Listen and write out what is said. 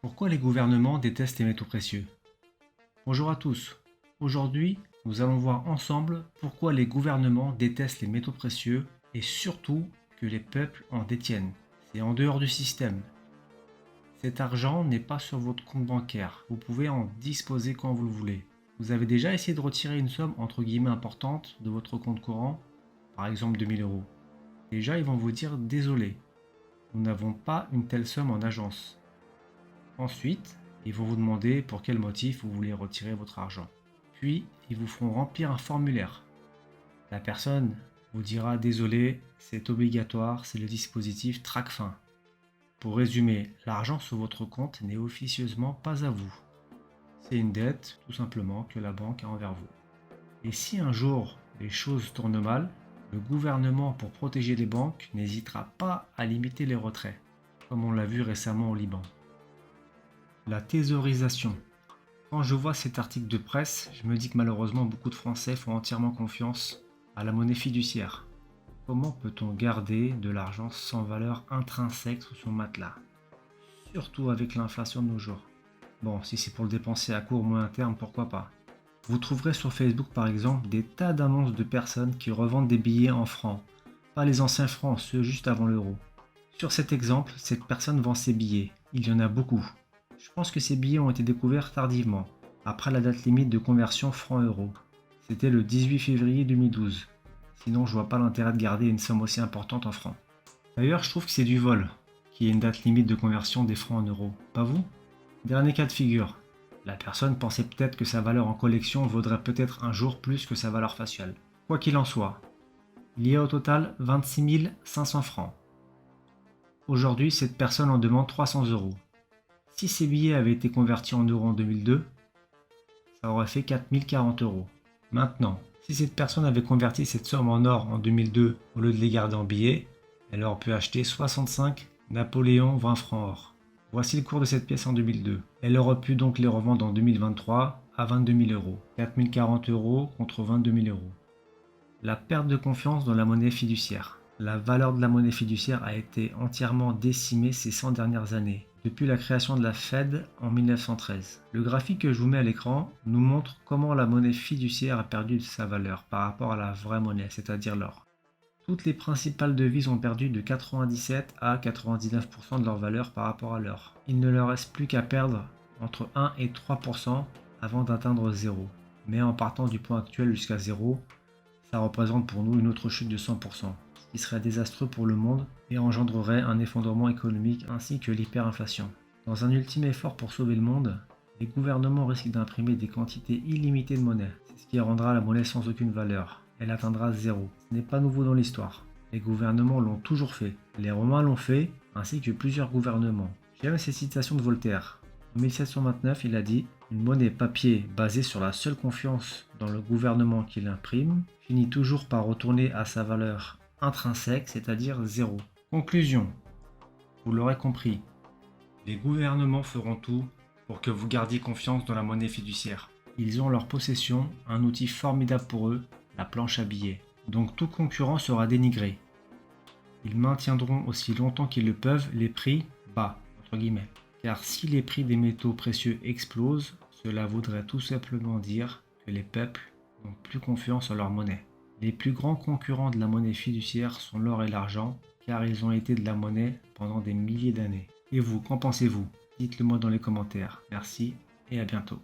Pourquoi les gouvernements détestent les métaux précieux? Bonjour à tous. Aujourd'hui, nous allons voir ensemble pourquoi les gouvernements détestent les métaux précieux et surtout que les peuples en détiennent. C'est en dehors du système. Cet argent n'est pas sur votre compte bancaire. Vous pouvez en disposer quand vous le voulez. Vous avez déjà essayé de retirer une somme entre guillemets importante de votre compte courant, par exemple 2000 euros. Déjà, ils vont vous dire désolé, nous n'avons pas une telle somme en agence. Ensuite, ils vont vous demander pour quel motif vous voulez retirer votre argent. Puis, ils vous feront remplir un formulaire. La personne vous dira désolé, c'est obligatoire, c'est le dispositif TRACFIN. Pour résumer, l'argent sur votre compte n'est officieusement pas à vous. C'est une dette, tout simplement, que la banque a envers vous. Et si un jour les choses tournent mal, le gouvernement, pour protéger les banques, n'hésitera pas à limiter les retraits, comme on l'a vu récemment au Liban. La thésaurisation. Quand je vois cet article de presse, je me dis que malheureusement beaucoup de Français font entièrement confiance à la monnaie fiduciaire. Comment peut-on garder de l'argent sans valeur intrinsèque sous son matelas? Surtout avec l'inflation de nos jours. Bon, si c'est pour le dépenser à court ou moyen terme, pourquoi pas. Vous trouverez sur Facebook par exemple des tas d'annonces de personnes qui revendent des billets en francs. Pas les anciens francs, ceux juste avant l'euro. Sur cet exemple, cette personne vend ses billets. Il y en a beaucoup. Je pense que ces billets ont été découverts tardivement, après la date limite de conversion franc-euro. C'était le 18 février 2012. Sinon, je vois pas l'intérêt de garder une somme aussi importante en francs. D'ailleurs, je trouve que c'est du vol, qui est une date limite de conversion des francs en euros. Pas vous? Dernier cas de figure. La personne pensait peut-être que sa valeur en collection vaudrait peut-être un jour plus que sa valeur faciale. Quoi qu'il en soit, il y a au total 26 500 francs. Aujourd'hui, cette personne en demande 300 euros. Si ces billets avaient été convertis en euros en 2002, ça aurait fait 4040 euros. Maintenant, si cette personne avait converti cette somme en or en 2002 au lieu de les garder en billets, elle aurait pu acheter 65 Napoléon 20 francs or. Voici le cours de cette pièce en 2002. Elle aurait pu donc les revendre en 2023 à 22 000 euros. 4040 euros contre 22 000 euros. La perte de confiance dans la monnaie fiduciaire. La valeur de la monnaie fiduciaire a été entièrement décimée ces 100 dernières années, depuis la création de la Fed en 1913. Le graphique que je vous mets à l'écran nous montre comment la monnaie fiduciaire a perdu de sa valeur par rapport à la vraie monnaie, c'est-à-dire l'or. Toutes les principales devises ont perdu de 97 à 99% de leur valeur par rapport à l'or. Il ne leur reste plus qu'à perdre entre 1 et 3% avant d'atteindre 0. Mais en partant du point actuel jusqu'à 0, ça représente pour nous une autre chute de 100%, ce qui serait désastreux pour le monde et engendrerait un effondrement économique ainsi que l'hyperinflation. Dans un ultime effort pour sauver le monde, les gouvernements risquent d'imprimer des quantités illimitées de monnaie. C'est ce qui rendra la monnaie sans aucune valeur. Elle atteindra 0. Ce n'est pas nouveau dans l'histoire. Les gouvernements l'ont toujours fait. Les Romains l'ont fait, ainsi que plusieurs gouvernements. J'aime ces citations de Voltaire. En 1729, il a dit « Une monnaie papier basée sur la seule confiance dans le gouvernement qui l'imprime finit toujours par retourner à sa valeur intrinsèque, c'est-à-dire 0. » Conclusion. Vous l'aurez compris, les gouvernements feront tout pour que vous gardiez confiance dans la monnaie fiduciaire. Ils ont en leur possession un outil formidable pour eux, la planche à billets. Donc tout concurrent sera dénigré. Ils maintiendront aussi longtemps qu'ils le peuvent les prix bas, entre guillemets. Car si les prix des métaux précieux explosent, cela voudrait tout simplement dire que les peuples n'ont plus confiance en leur monnaie. Les plus grands concurrents de la monnaie fiduciaire sont l'or et l'argent, car ils ont été de la monnaie pendant des milliers d'années. Et vous, qu'en pensez-vous? Dites-le moi dans les commentaires. Merci et à bientôt.